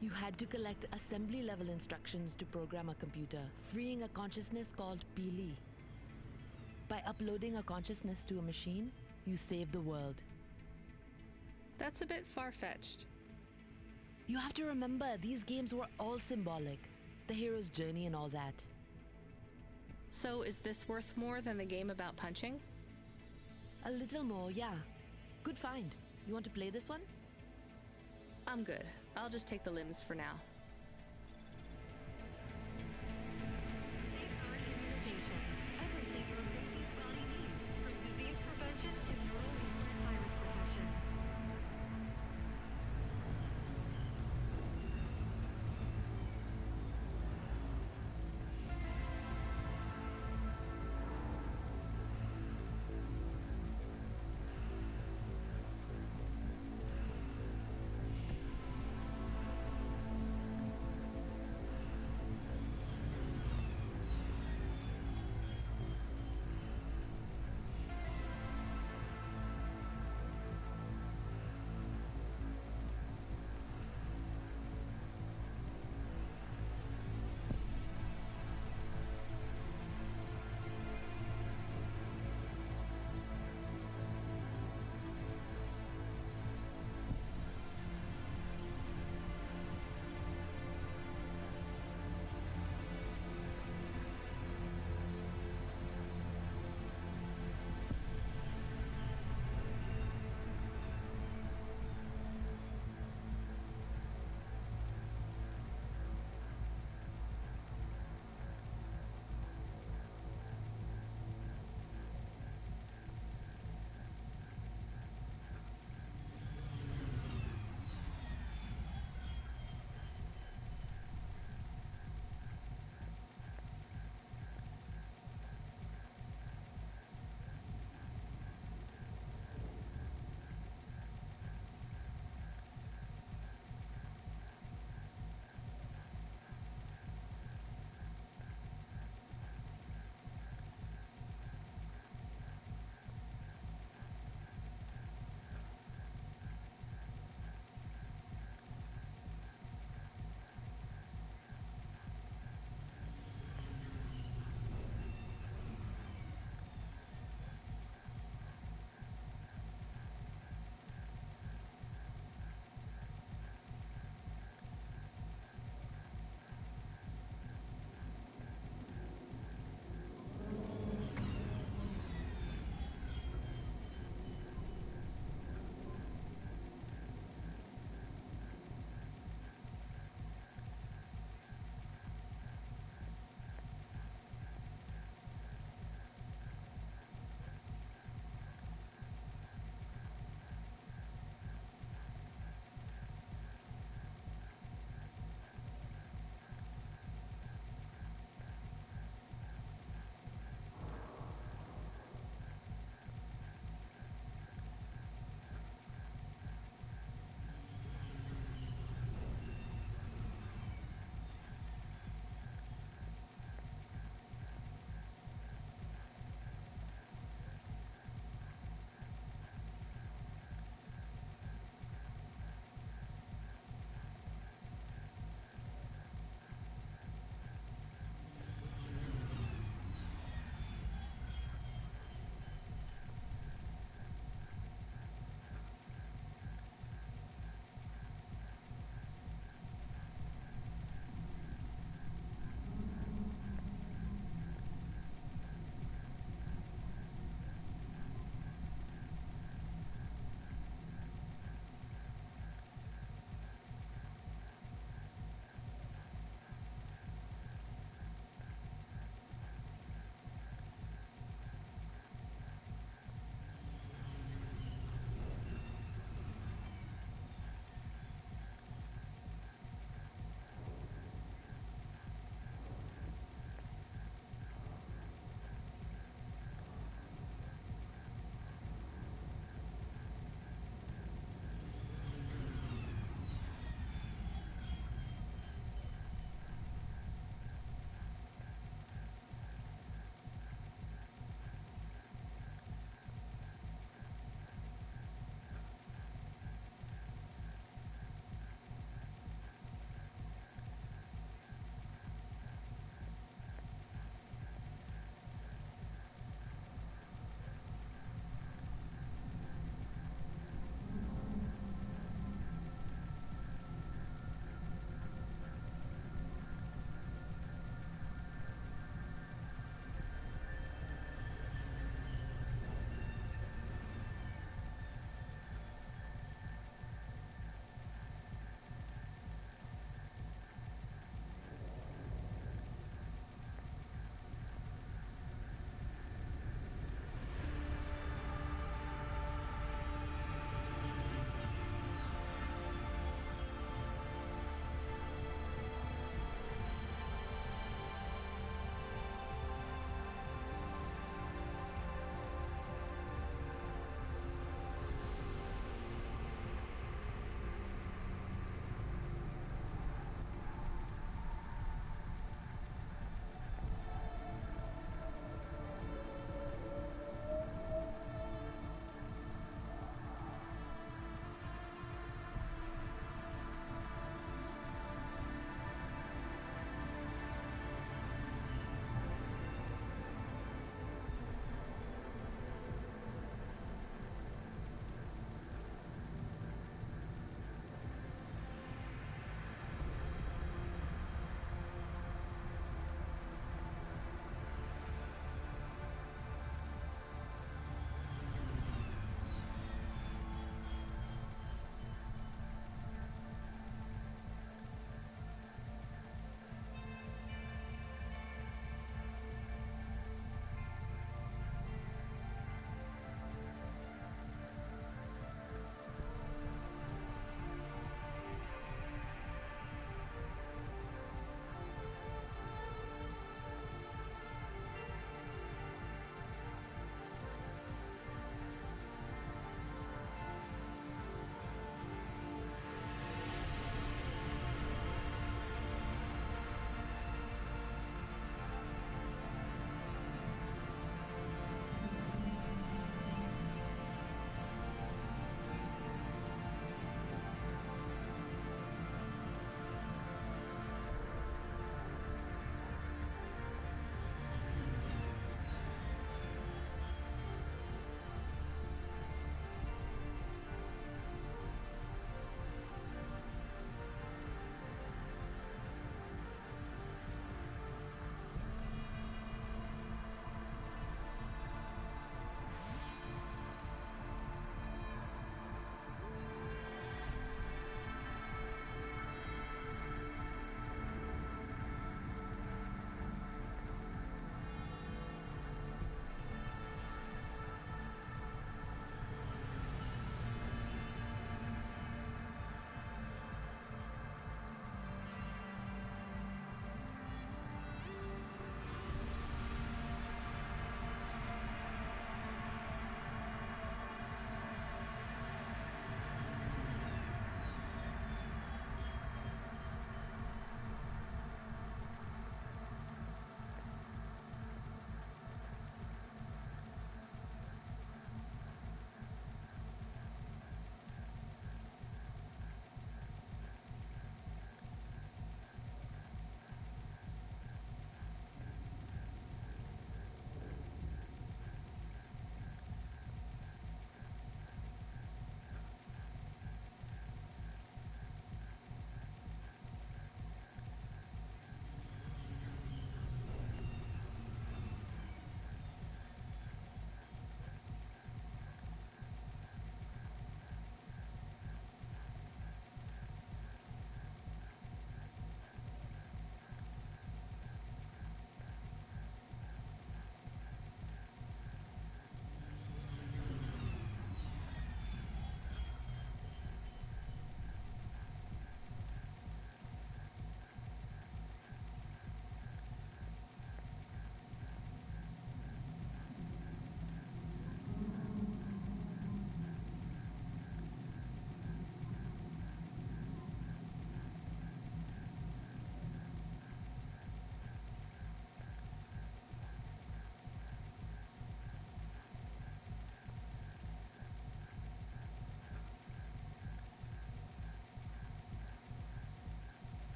You had to collect assembly-level instructions to program a computer, freeing a consciousness called Pili. By uploading a consciousness to a machine, you save the world. That's a bit far-fetched. You have to remember, these games were all symbolic. The hero's journey and all that. So is this worth more than the game about punching? A little more, yeah. Good find. You want to play this one? I'm good. I'll just take the limbs for now.